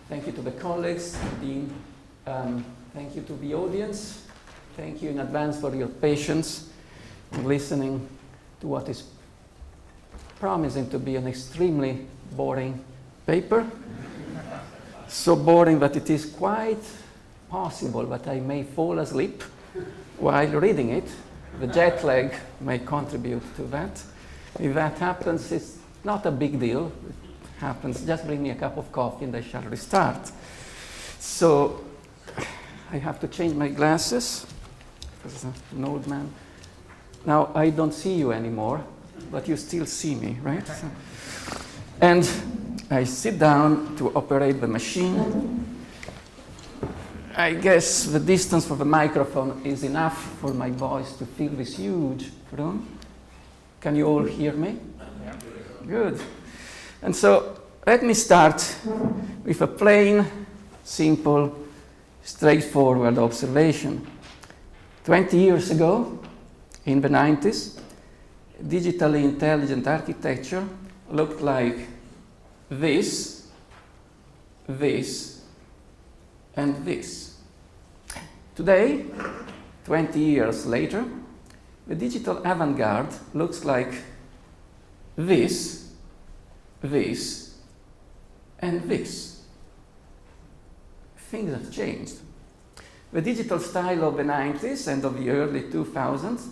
Thank you to the colleagues, Dean. Thank you to the audience. Thank you in advance for your patience in listening to what is promising to be an extremely boring paper. So boring that it is quite possible that I may fall asleep while reading it. The jet lag may contribute to that. If that happens, it's not a big deal. It happens. Just bring me a cup of coffee and I shall restart. So I have to change my glasses because I'm an old man. Now I don't see you anymore, but you still see me, right? And I sit down to operate the machine. I guess the distance for the microphone is enough for my voice to fill this huge room. Can you all hear me? Yeah. Good. And so let me start with a plain, simple, straightforward observation. 20 years ago, in the 90s, digitally intelligent architecture looked like this, this, and this. Today, 20 years later, the digital avant-garde looks like this, this, and this. Things have changed. The digital style of the 90s and of the early 2000s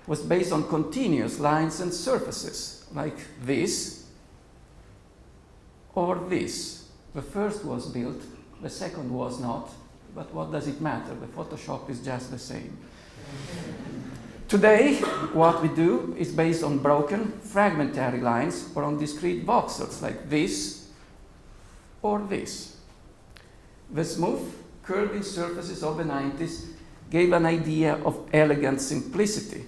was based on continuous lines and surfaces, like this or this. The first was built, the second was not, but what does it matter? The Photoshop is just the same. Today, what we do is based on broken, fragmentary lines or on discrete voxels, like this or this. The smooth, curving surfaces of the 90s gave an idea of elegant simplicity.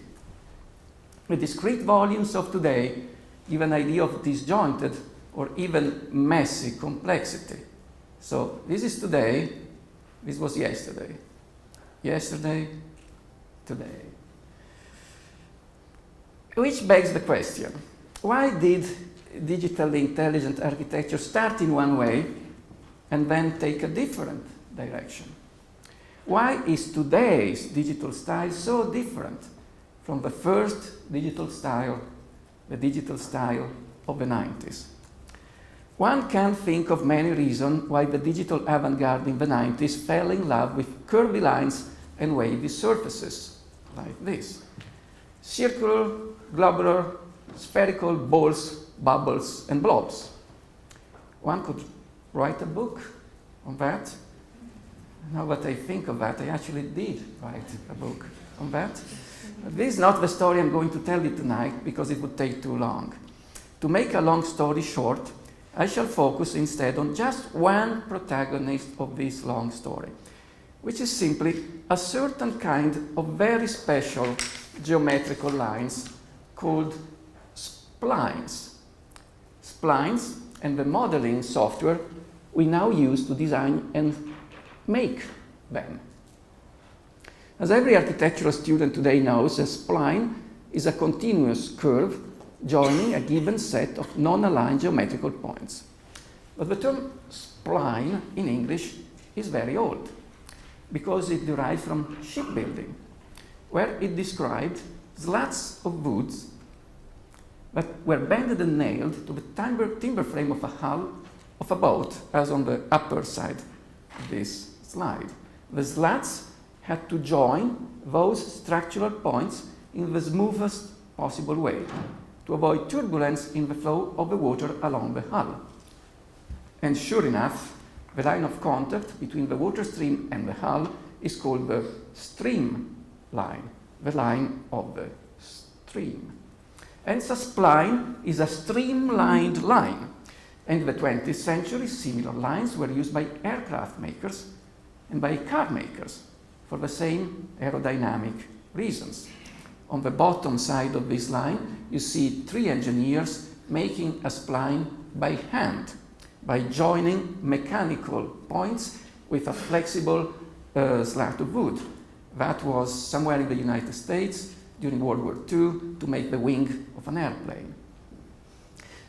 The discrete volumes of today give an idea of disjointed or even messy complexity. So this is today, this was yesterday. Yesterday, today. Which begs the question, why did digitally intelligent architecture start in one way and then take a different direction? Why is today's digital style so different from the first digital style, the digital style of the 90s? One can think of many reasons why the digital avant-garde in the 90s fell in love with curvy lines and wavy surfaces, like this. Circular, globular, spherical balls, bubbles, and blobs. One could write a book on that. Now that I think of that, I actually did write a book on that. But this is not the story I'm going to tell you tonight because it would take too long. To make a long story short, I shall focus instead on just one protagonist of this long story, which is simply a certain kind of very special geometrical lines called splines. Splines and the modeling software we now use to design and make them. As every architectural student today knows, a spline is a continuous curve joining a given set of non-aligned geometrical points. But the term spline in English is very old because it derived from shipbuilding, where it described slats of wood that were bended and nailed to the timber frame of a hull of a boat, as on the upper side of this slide. The slats had to join those structural points in the smoothest possible way to avoid turbulence in the flow of the water along the hull. And sure enough, the line of contact between the water stream and the hull is called the stream line, the line of the stream. Hence, a spline is a streamlined line. And in the 20th century, similar lines were used by aircraft makers and by car makers for the same aerodynamic reasons. On the bottom side of this line, you see 3 engineers making a spline by hand, by joining mechanical points with a flexible slat of wood. That was somewhere in the United States during World War II to make the wing of an airplane.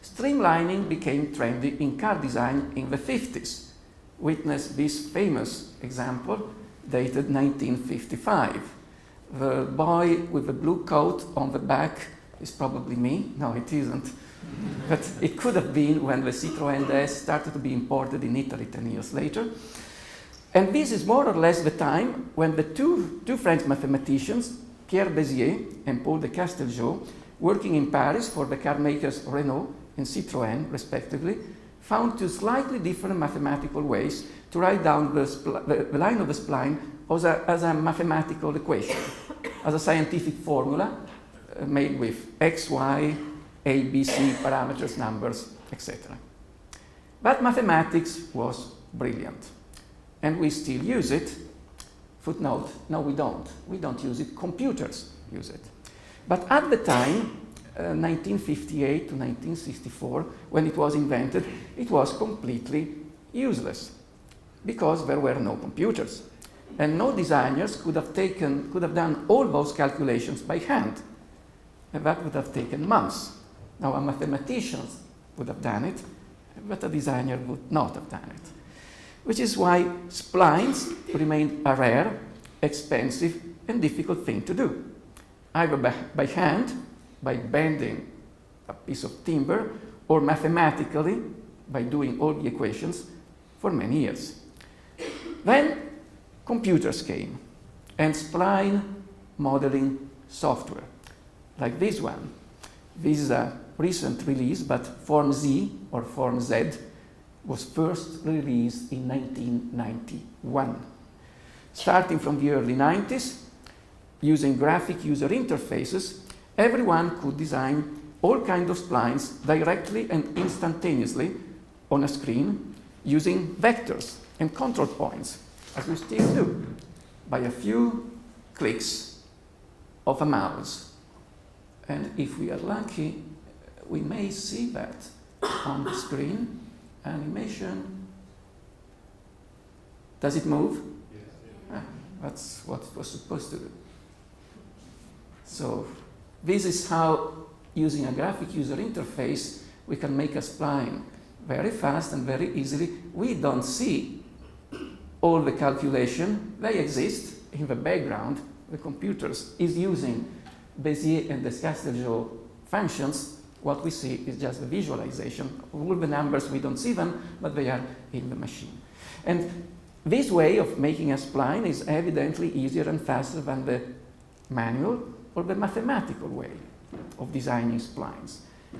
Streamlining became trendy in car design in the 50s, witness this famous example dated 1955. The boy with the blue coat on the back is probably me. No, it isn't. But it could have been when the Citroën DS started to be imported in Italy 10 years later. And this is more or less the time when the two French mathematicians, Pierre Bézier and Paul de Castelgeau, working in Paris for the car makers Renault and Citroën, respectively, found two slightly different mathematical ways to write down the line of the spline as a mathematical equation, as a scientific formula made with x, y, a, b, c parameters, numbers, etc. But mathematics was brilliant, and we still use it. Footnote, no, we don't. We don't use it, computers use it. But at the time, 1958 to 1964, when it was invented, it was completely useless because there were no computers. And no designers could have done all those calculations by hand. And that would have taken months. Now, a mathematician would have done it, but a designer would not have done it. Which is why splines remained a rare, expensive, and difficult thing to do, either by hand, by bending a piece of timber, or mathematically, by doing all the equations for many years. Then computers came, and spline modeling software, like this one. This is a recent release, but Form Z, or Form Z, was first released in 1991. Starting from the early 90s, using graphic user interfaces, everyone could design all kinds of splines directly and instantaneously on a screen using vectors and control points, as we still do, by a few clicks of a mouse. And if we are lucky, we may see that on the screen. Animation. Does it move? Yes. That's what it was supposed to do. So this is how, using a graphic user interface, we can make a spline very fast and very easily. We don't see all the calculation. They exist in the background. The computer is using Bézier and Descastelgeau functions. What we see is just the visualization. All the numbers, we don't see them, but they are in the machine. And this way of making a spline is evidently easier and faster than the manual or the mathematical way of designing splines.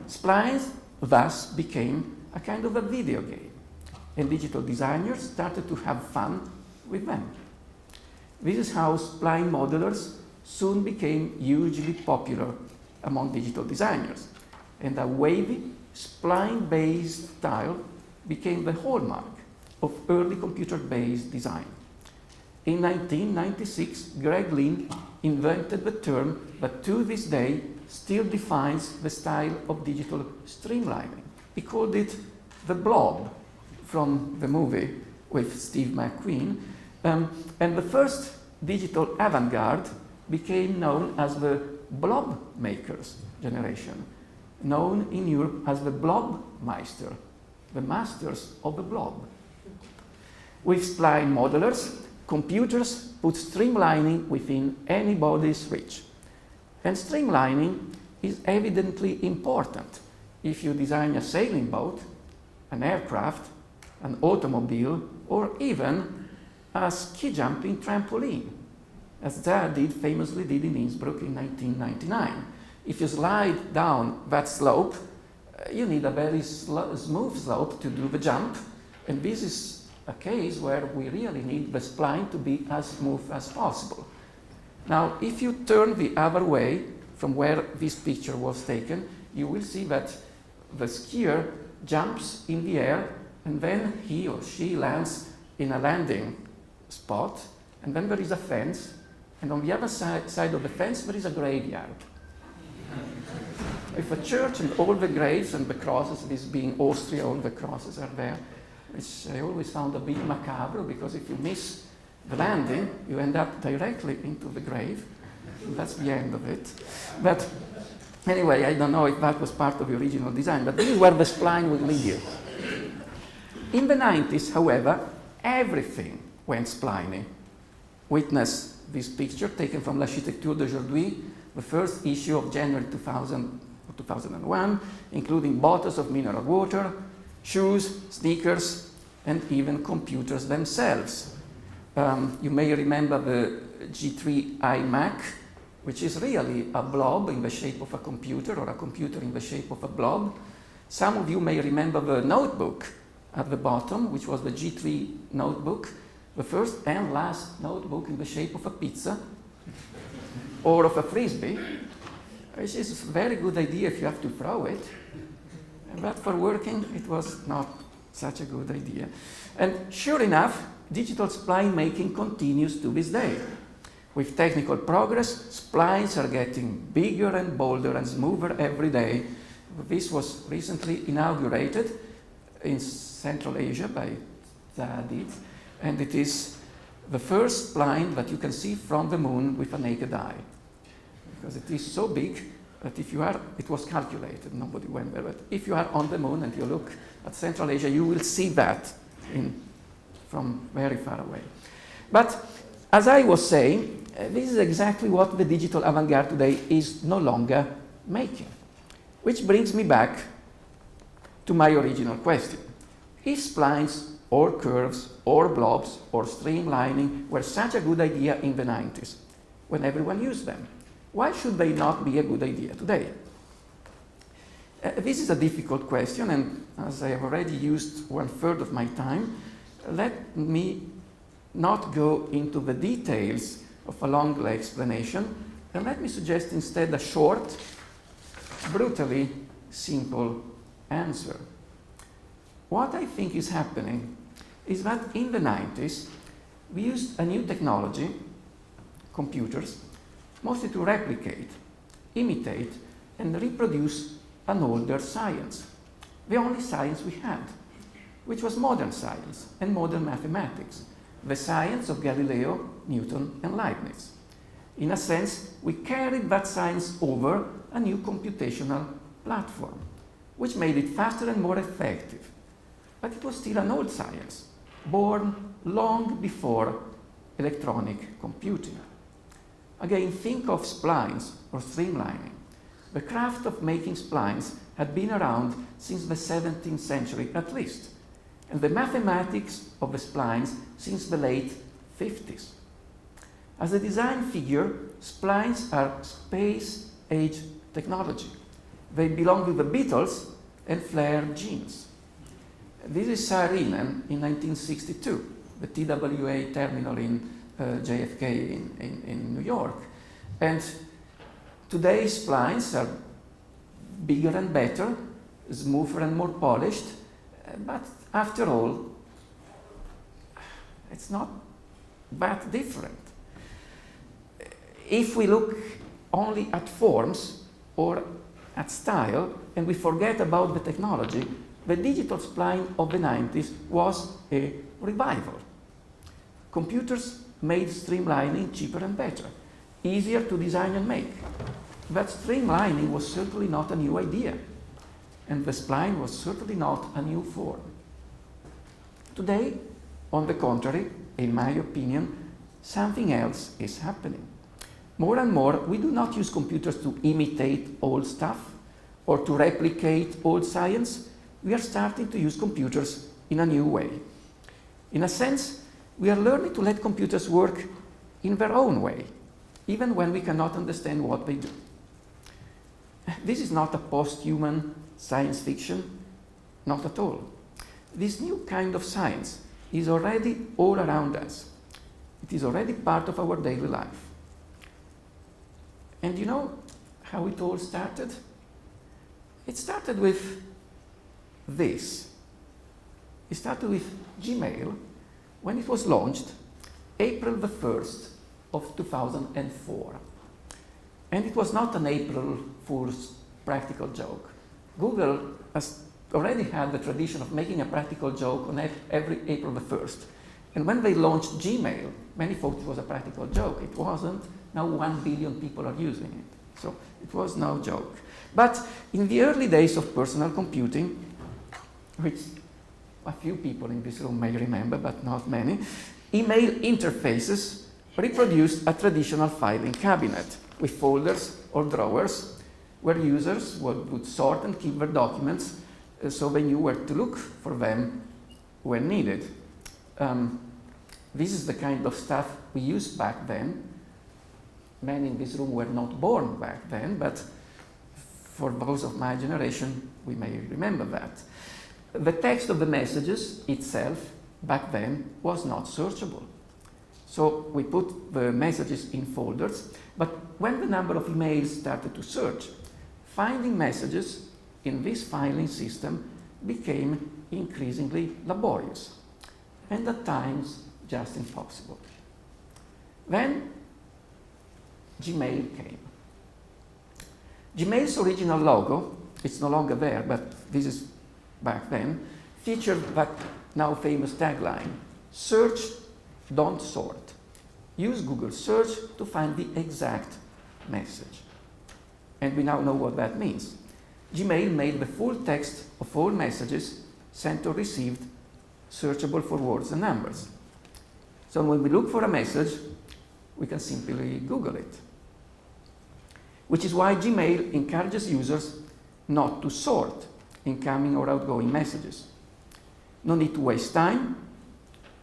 Splines thus became a kind of a video game, and digital designers started to have fun with them. This is how spline modelers soon became hugely popular among digital designers, and a wavy, spline-based style became the hallmark of early computer-based design. In 1996, Greg Lynn invented the term that to this day still defines the style of digital streamlining. He called it the blob, from the movie with Steve McQueen. And the first digital avant-garde became known as the blob makers generation, known in Europe as the blobmeister, the masters of the blob. With spline modelers, computers put streamlining within anybody's reach. And streamlining is evidently important if you design a sailing boat, an aircraft, an automobile, or even a ski jumping trampoline, as Zah famously did in Innsbruck in 1999. If you slide down that slope, you need a very smooth slope to do the jump, and this is a case where we really need the spline to be as smooth as possible. Now, if you turn the other way from where this picture was taken, you will see that the skier jumps in the air, and then he or she lands in a landing spot, and then there is a fence, and on the other side of the fence there is a graveyard. If a church and all the graves and the crosses, this being Austria, all the crosses are there, which I always found a bit macabre, because if you miss the landing, you end up directly into the grave. That's the end of it. But anyway, I don't know if that was part of the original design, but this is where the spline will lead you. In the 90s, however, everything went spliny. Witness this picture taken from L'Architecture d'aujourd'hui, the first issue of January 2000 or 2001, including bottles of mineral water, shoes, sneakers, and even computers themselves. You may remember the G3 iMac, which is really a blob in the shape of a computer, or a computer in the shape of a blob. Some of you may remember the notebook at the bottom, which was the G3 notebook, the first and last notebook in the shape of a pizza or of a frisbee, which is a very good idea if you have to throw it. But for working, it was not such a good idea. And sure enough, digital spline making continues to this day. With technical progress, splines are getting bigger and bolder and smoother every day. This was recently inaugurated in Central Asia by Zahadid, and it is the first spline that you can see from the moon with a naked eye. Because it is so big that if you are, it was calculated, nobody went there, but if you are on the moon and you look at Central Asia, you will see that from very far away. But as I was saying, this is exactly what the digital avant-garde today is no longer making. Which brings me back to my original question. If splines or curves or blobs or streamlining were such a good idea in the 90s, when everyone used them, why should they not be a good idea today? This is a difficult question, and as I have already used 1/3 of my time, let me not go into the details of a long explanation, and let me suggest instead a short, brutally simple answer. What I think is happening is that in the 90s, we used a new technology, computers, mostly to replicate, imitate, and reproduce an older science, the only science we had, which was modern science and modern mathematics, the science of Galileo, Newton, and Leibniz. In a sense, we carried that science over a new computational platform, which made it faster and more effective. But it was still an old science, born long before electronic computing. Again, think of splines or streamlining. The craft of making splines had been around since the 17th century at least, and the mathematics of the splines since the late 50s. As a design figure, splines are space-age technology. They belong to the Beatles and flare genes. This is Saarinen in 1962, the TWA terminal in JFK in New York. And today's splines are bigger and better, smoother and more polished, but after all, it's not that different. If we look only at forms or at style, and we forget about the technology, the digital spline of the 90s was a revival. Computers made streamlining cheaper and better, easier to design and make. But streamlining was certainly not a new idea, and the spline was certainly not a new form. Today, on the contrary, in my opinion, something else is happening. More and more, we do not use computers to imitate old stuff or to replicate old science. We are starting to use computers in a new way. In a sense, we are learning to let computers work in their own way, even when we cannot understand what they do. This is not a post-human science fiction, not at all. This new kind of science is already all around us. It is already part of our daily life. And you know how it all started? It started with this. It started with Gmail when it was launched April the 1st of 2004. And it was not an April Fool's practical joke. Google has already had the tradition of making a practical joke on every April the 1st. And when they launched Gmail, many thought it was a practical joke. It wasn't. Now 1 billion people are using it. So it was no joke. But in the early days of personal computing, which a few people in this room may remember, but not many, email interfaces reproduced a traditional filing cabinet with folders or drawers where users would sort and keep their documents so they knew where to look for them when needed. This is the kind of stuff we used back then. Many in this room were not born back then, but for those of my generation, we may remember that. The text of the messages itself back then was not searchable. So we put the messages in folders, but when the number of emails started to surge, finding messages in this filing system became increasingly laborious, and at times just impossible. Then Gmail came. Gmail's original logo, it's no longer there, but this is back then, featured that now famous tagline, search, don't sort. Use Google search to find the exact message. And we now know what that means. Gmail made the full text of all messages sent or received searchable for words and numbers. So when we look for a message, we can simply Google it. Which is why Gmail encourages users not to sort incoming or outgoing messages. No need to waste time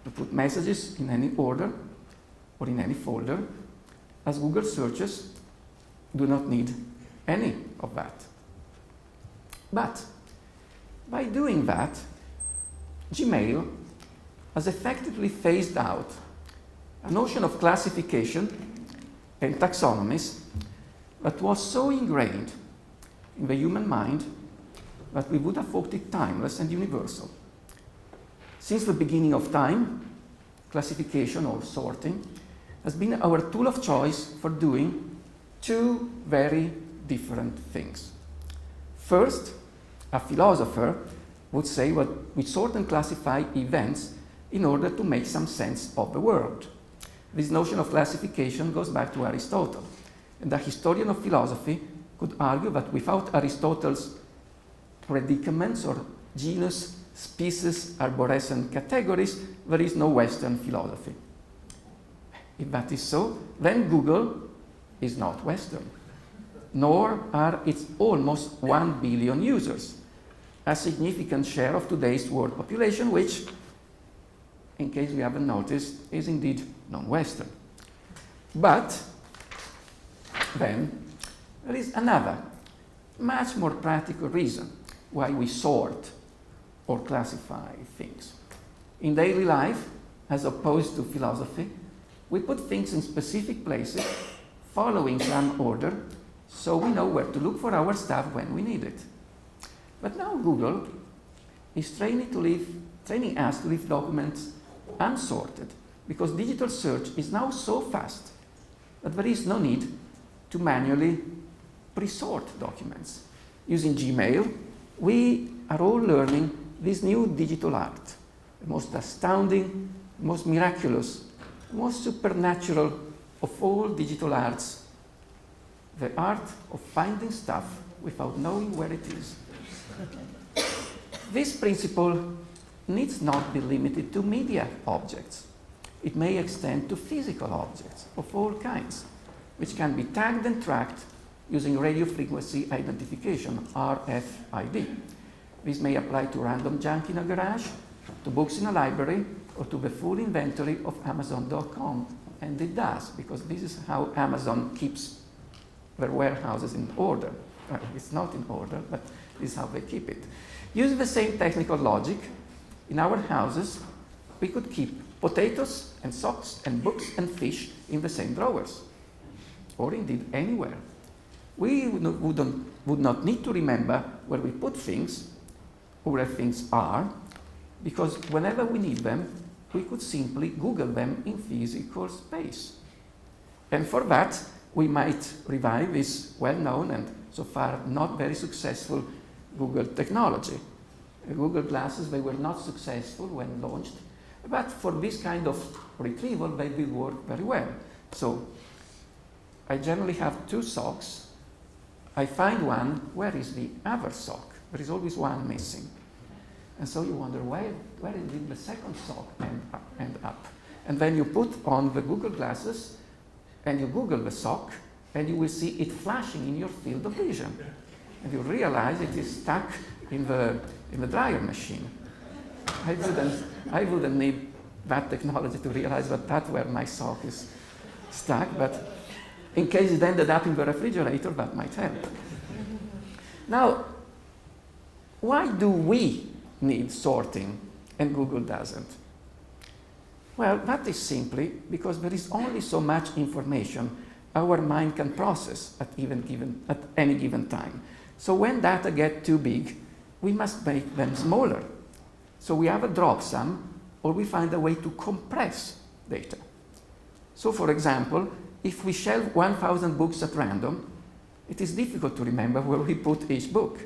to put messages in any order or in any folder, as Google searches do not need any of that. But by doing that, Gmail has effectively phased out a notion of classification and taxonomies that was so ingrained in the human mind that we would have thought it timeless and universal. Since the beginning of time, classification or sorting has been our tool of choice for doing two very different things. First, a philosopher would say that we sort and classify events in order to make some sense of the world. This notion of classification goes back to Aristotle, and a historian of philosophy could argue that without Aristotle's predicaments or genus, species, arborescent categories, there is no Western philosophy. If that is so, then Google is not Western, nor are its almost 1 billion users, a significant share of today's world population, which, in case we haven't noticed, is indeed non-Western. But then there is another, much more practical reason why we sort or classify things. In daily life, as opposed to philosophy, we put things in specific places, following some order, so we know where to look for our stuff when we need it. But now Google is training us to leave documents unsorted, because digital search is now so fast that there is no need to manually pre-sort documents. Using Gmail, we are all learning this new digital art, the most astounding, most miraculous, most supernatural of all digital arts, the art of finding stuff without knowing where it is. This principle needs not be limited to media objects. It may extend to physical objects of all kinds, which can be tagged and tracked using radio frequency identification, RFID. This may apply to random junk in a garage, to books in a library, or to the full inventory of Amazon.com. And it does, because this is how Amazon keeps their warehouses in order. It's not in order, but this is how they keep it. Using the same technical logic, in our houses, we could keep potatoes and socks and books and fish in the same drawers, or indeed anywhere. We would not need to remember where we put things, or where things are, because whenever we need them, we could simply Google them in physical space. And for that, we might revive this well-known and so far not very successful Google technology. Google Glasses, they were not successful when launched, but for this kind of retrieval, they did work very well. So I generally have two socks. I find one, where is the other sock? There is always one missing. And so you wonder, where did the second sock end up? And then you put on the Google glasses, and you Google the sock, and you will see it flashing in your field of vision. And you realize it is stuck in the dryer machine. I wouldn't need that technology to realize that that's where my sock is stuck, but in case it ended up in the refrigerator, that might help. Now, why do we need sorting and Google doesn't? Well, that is simply because there is only so much information our mind can process at any given time. So when data get too big, we must make them smaller. So we either drop some, or we find a way to compress data. So for example, if we shelve 1,000 books at random, it is difficult to remember where we put each book.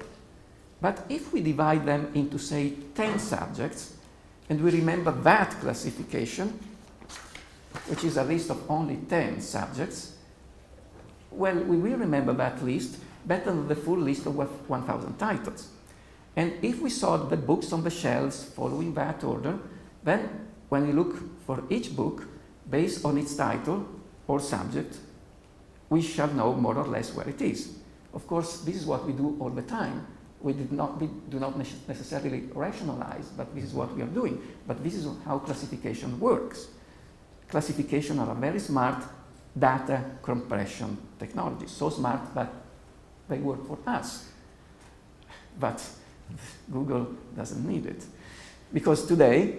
But if we divide them into, say, 10 subjects, and we remember that classification, which is a list of only 10 subjects, well, we will remember that list better than the full list of 1,000 titles. And if we sort the books on the shelves following that order, then when we look for each book based on its title or subject, we shall know more or less where it is. Of course, this is what we do all the time. We do not necessarily rationalize, but this is what we are doing. But this is how classification works. Classification are a very smart data compression technology, so smart that they work for us. But Google doesn't need it. Because today,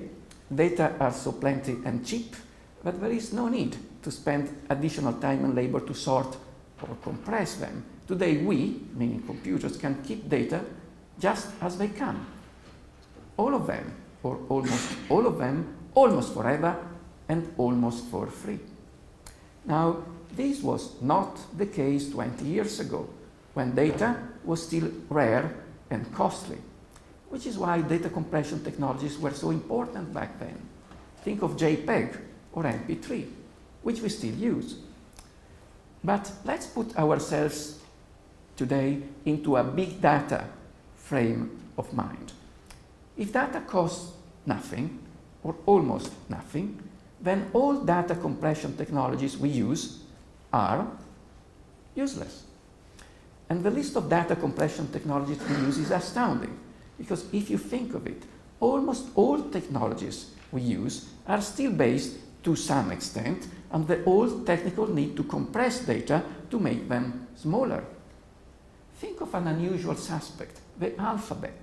data are so plenty and cheap that there is no need to spend additional time and labor to sort or compress them. Today we, meaning computers, can keep data just as they come. All of them, or almost all of them, almost forever and almost for free. Now, this was not the case 20 years ago, when data was still rare and costly, which is why data compression technologies were so important back then. Think of JPEG or MP3, which we still use. But let's put ourselves today into a big data frame of mind. If data costs nothing, or almost nothing, then all data compression technologies we use are useless. And the list of data compression technologies we use is astounding, because if you think of it, almost all technologies we use are still based, to some extent, on the old technical need to compress data to make them smaller. Think of an unusual suspect, the alphabet,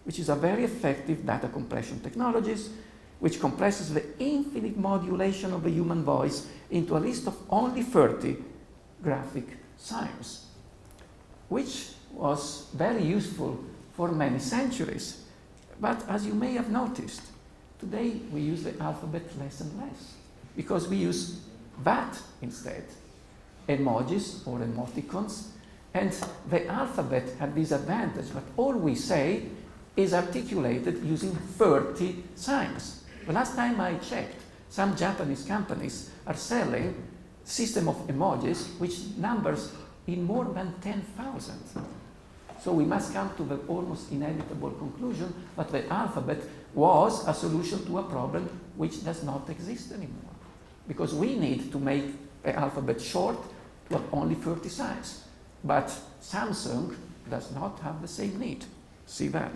which is a very effective data compression technology, which compresses the infinite modulation of the human voice into a list of only 30 graphic signs, which was very useful for many centuries. But as you may have noticed, today we use the alphabet less and less, because we use that instead, emojis or emoticons. And the alphabet had this advantage that all we say is articulated using 30 signs. The last time I checked, some Japanese companies are selling a system of emojis which numbers in more than 10,000. So we must come to the almost inevitable conclusion that the alphabet was a solution to a problem which does not exist anymore. Because we need to make the alphabet short to have only 30 signs. But Samsung does not have the same need. See that.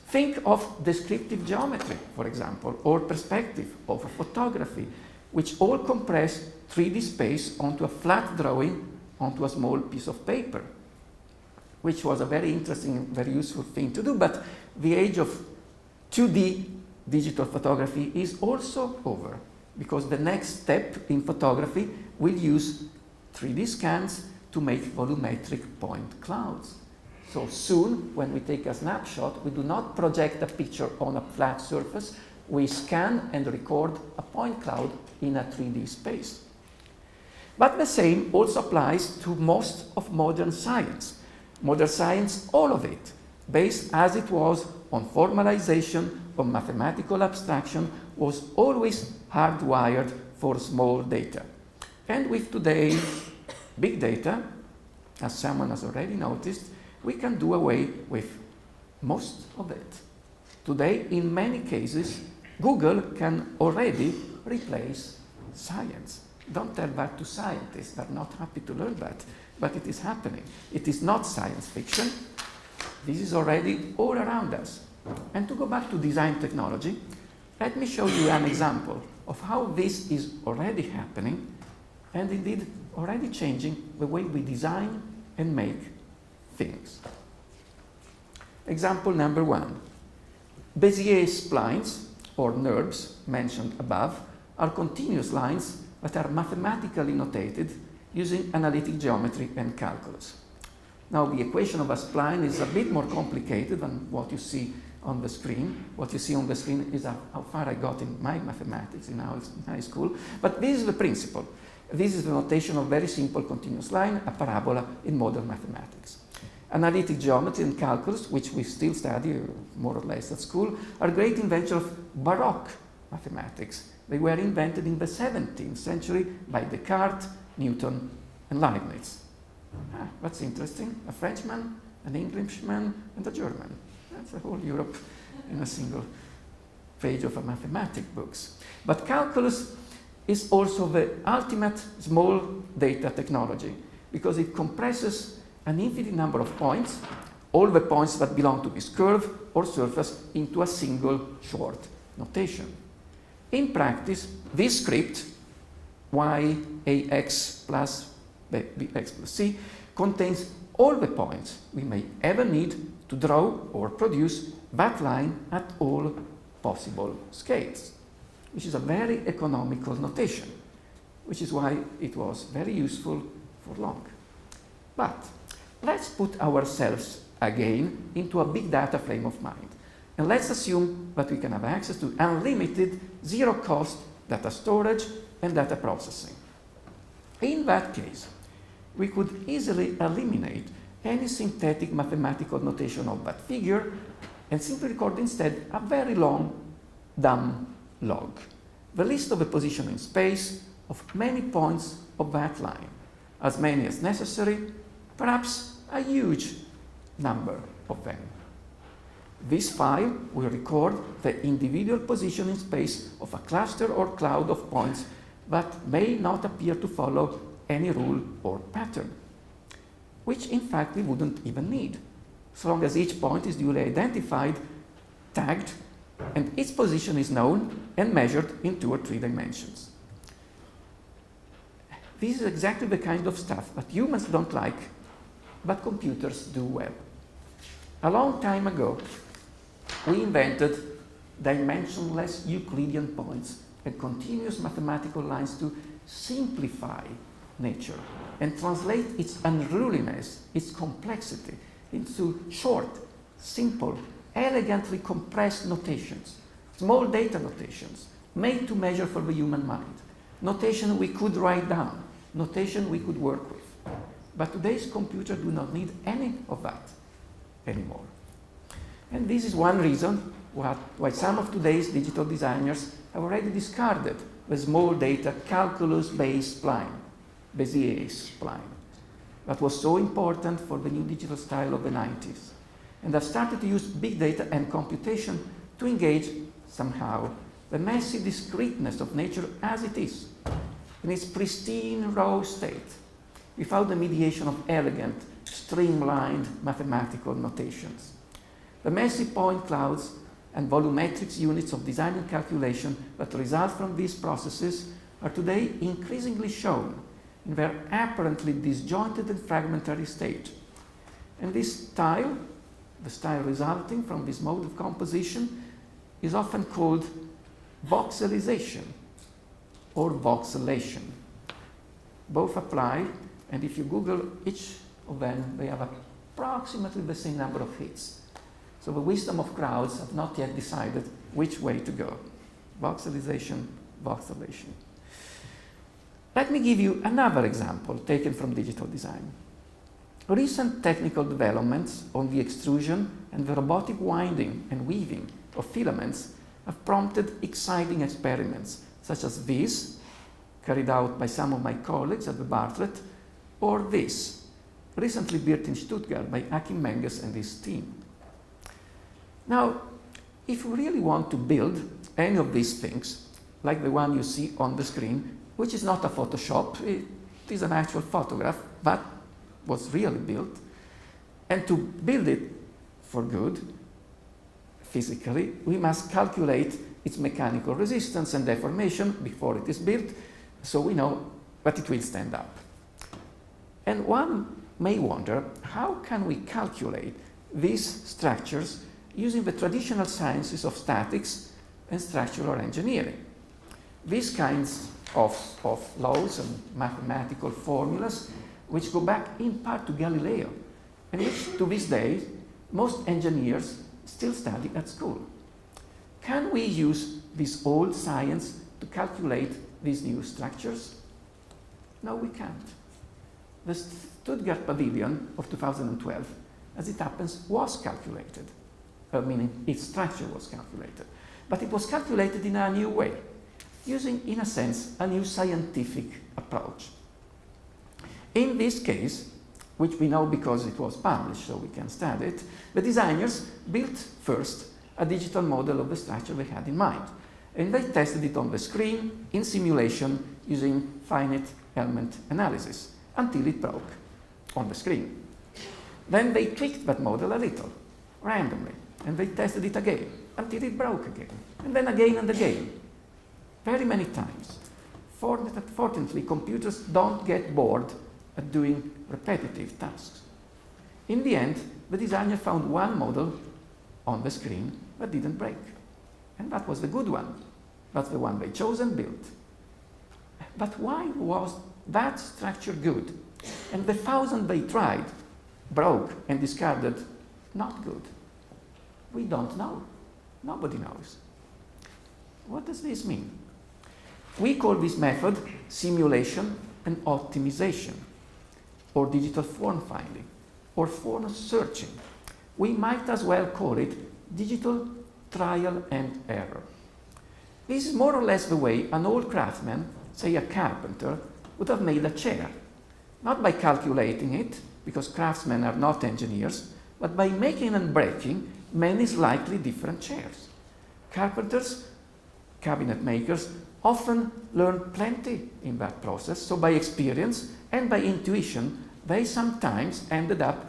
Think of descriptive geometry, for example, or perspective of a photography, which all compress 3D space onto a flat drawing onto a small piece of paper, which was a very interesting and very useful thing to do. But the age of 2D digital photography is also over, because the next step in photography will use 3D scans to make volumetric point clouds. So soon, when we take a snapshot, we do not project a picture on a flat surface, we scan and record a point cloud in a 3D space. But the same also applies to most of modern science. Modern science, all of it, based as it was on formalization, on mathematical abstraction, was always hardwired for small data. And with today's big data, as someone has already noticed, we can do away with most of it. Today, in many cases, Google can already replace science. Don't tell that to scientists, they're not happy to learn that, but it is happening. It is not science fiction. This is already all around us. And to go back to design technology, let me show you an example of how this is already happening and indeed already changing the way we design and make things. Example number 1. Bezier splines, or NURBS, mentioned above, are continuous lines that are mathematically notated using analytic geometry and calculus. Now, the equation of a spline is a bit more complicated than what you see on the screen. What you see on the screen is how far I got in my mathematics in high school. But this is the principle. This is the notation of very simple continuous line, a parabola in modern mathematics. Analytic geometry and calculus, which we still study more or less at school, are great inventions of Baroque mathematics. They were invented in the 17th century by Descartes, Newton, and Leibniz. That's interesting. A Frenchman, an Englishman, and a German. That's the whole Europe in a single page of a mathematics books. But calculus is also the ultimate small data technology because it compresses an infinite number of points, all the points that belong to this curve or surface, into a single short notation. In practice, this script, y(ax plus bx plus c), contains all the points we may ever need to draw or produce that line at all possible scales, which is a very economical notation, which is why it was very useful for long. But let's put ourselves again into a big data frame of mind, and let's assume that we can have access to unlimited, zero-cost data storage and data processing. In that case, we could easily eliminate any synthetic mathematical notation of that figure and simply record instead a very long, dumb log, the list of a position in space of many points of that line, as many as necessary, perhaps a huge number of them. This file will record the individual position in space of a cluster or cloud of points that may not appear to follow any rule or pattern, which in fact we wouldn't even need, so long as each point is duly identified, tagged, and its position is known and measured in 2 or 3 dimensions. This is exactly the kind of stuff that humans don't like, but computers do well. A long time ago, we invented dimensionless Euclidean points and continuous mathematical lines to simplify nature and translate its unruliness, its complexity, into short, simple, elegantly compressed notations, small data notations, made to measure for the human mind, notation we could write down, notation we could work with. But today's computers do not need any of that anymore. And this is one reason why some of today's digital designers have already discarded the small data calculus-based spline, Bezier spline, that was so important for the new digital style of the 90s, and have started to use big data and computation to engage, somehow, the messy discreteness of nature as it is, in its pristine raw state, without the mediation of elegant, streamlined mathematical notations. The messy point clouds and volumetric units of design and calculation that result from these processes are today increasingly shown in their apparently disjointed and fragmentary state. And this style, the style resulting from this mode of composition, is often called voxelization or voxelation. Both apply, and if you Google each of them, they have approximately the same number of hits. So the wisdom of crowds have not yet decided which way to go. Voxelization, voxelation. Let me give you another example taken from digital design. Recent technical developments on the extrusion and the robotic winding and weaving of filaments have prompted exciting experiments, such as this, carried out by some of my colleagues at the Bartlett, or this, recently built in Stuttgart by Achim Menges and his team. Now, if we really want to build any of these things, like the one you see on the screen, which is not a Photoshop, it is an actual photograph, but was really built, and to build it for good, physically, we must calculate its mechanical resistance and deformation before it is built, so we know that it will stand up. And one may wonder, how can we calculate these structures using the traditional sciences of statics and structural engineering? These kinds of laws and mathematical formulas which go back in part to Galileo, and which to this day most engineers still study at school. Can we use this old science to calculate these new structures? No, we can't. The Stuttgart Pavilion of 2012, as it happens, was calculated, meaning its structure was calculated. But it was calculated in a new way, using, in a sense, a new scientific approach. In this case, which we know because it was published, so we can study it, the designers built first a digital model of the structure they had in mind. And they tested it on the screen in simulation using finite element analysis until it broke on the screen. Then they tweaked that model a little, randomly, and they tested it again until it broke again, and then again and again, very many times. Fortunately, computers don't get bored at doing repetitive tasks. In the end, the designer found one model on the screen that didn't break. And that was the good one. That's the one they chose and built. But why was that structure good? And the 1,000 they tried broke and discarded not good. We don't know. Nobody knows. What does this mean? We call this method simulation and optimization, or digital form finding, or form searching. We might as well call it digital trial and error. This is more or less the way an old craftsman, say a carpenter, would have made a chair. Not by calculating it, because craftsmen are not engineers, but by making and breaking many slightly different chairs. Carpenters, cabinet makers, often learn plenty in that process, so by experience and by intuition, they sometimes ended up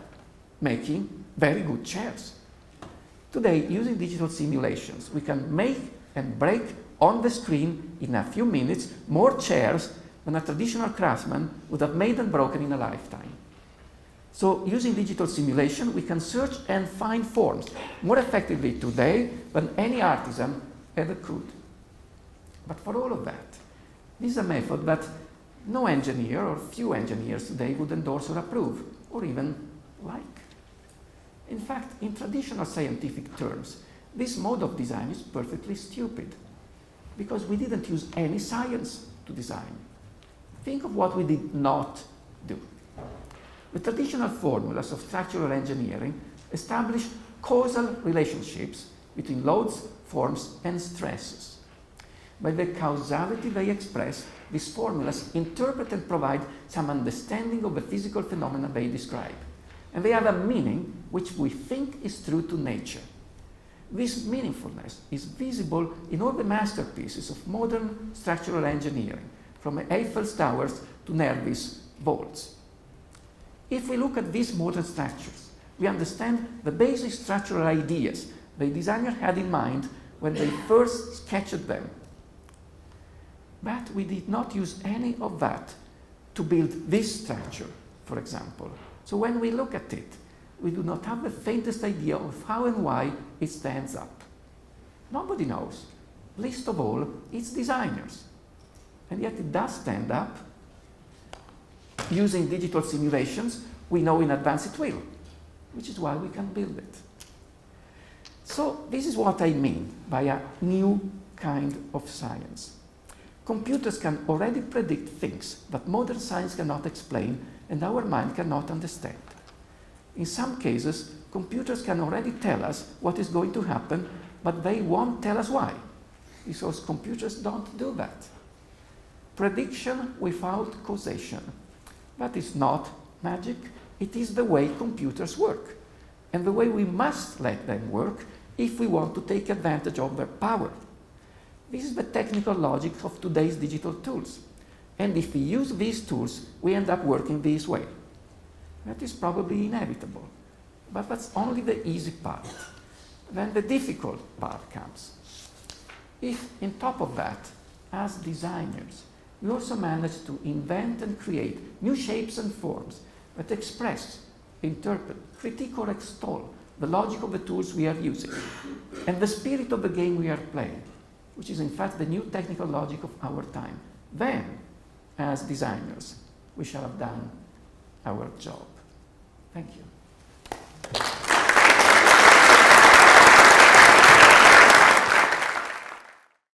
making very good chairs. Today, using digital simulations, we can make and break on the screen in a few minutes more chairs than a traditional craftsman would have made and broken in a lifetime. So, using digital simulation, we can search and find forms more effectively today than any artisan ever could. But for all of that, this is a method that no engineer or few engineers today would endorse or approve, or even like. In fact, in traditional scientific terms, this mode of design is perfectly stupid, because we didn't use any science to design. Think of what we did not do. The traditional formulas of structural engineering establish causal relationships between loads, forms, and stresses. By the causality they express, these formulas interpret and provide some understanding of the physical phenomena they describe. And they have a meaning which we think is true to nature. This meaningfulness is visible in all the masterpieces of modern structural engineering, from Eiffel's towers to Nervi's vaults. If we look at these modern structures, we understand the basic structural ideas the designer had in mind when they first sketched them. But we did not use any of that to build this structure, for example. So when we look at it, we do not have the faintest idea of how and why it stands up. Nobody knows, least of all its designers. And yet it does stand up. Using digital simulations, we know in advance it will, which is why we can build it. So this is what I mean by a new kind of science. Computers can already predict things that modern science cannot explain and our mind cannot understand. In some cases, computers can already tell us what is going to happen, but they won't tell us why, because computers don't do that. Prediction without causation. That is not magic, it is the way computers work. And the way we must let them work if we want to take advantage of their power. This is the technical logic of today's digital tools. And if we use these tools, we end up working this way. That is probably inevitable. But that's only the easy part. Then the difficult part comes. If, on top of that, as designers, we also manage to invent and create new shapes and forms that express, interpret, critique, or extol the logic of the tools we are using, and the spirit of the game we are playing, which is in fact the new technical logic of our time, then, as designers, we shall have done our job. Thank you.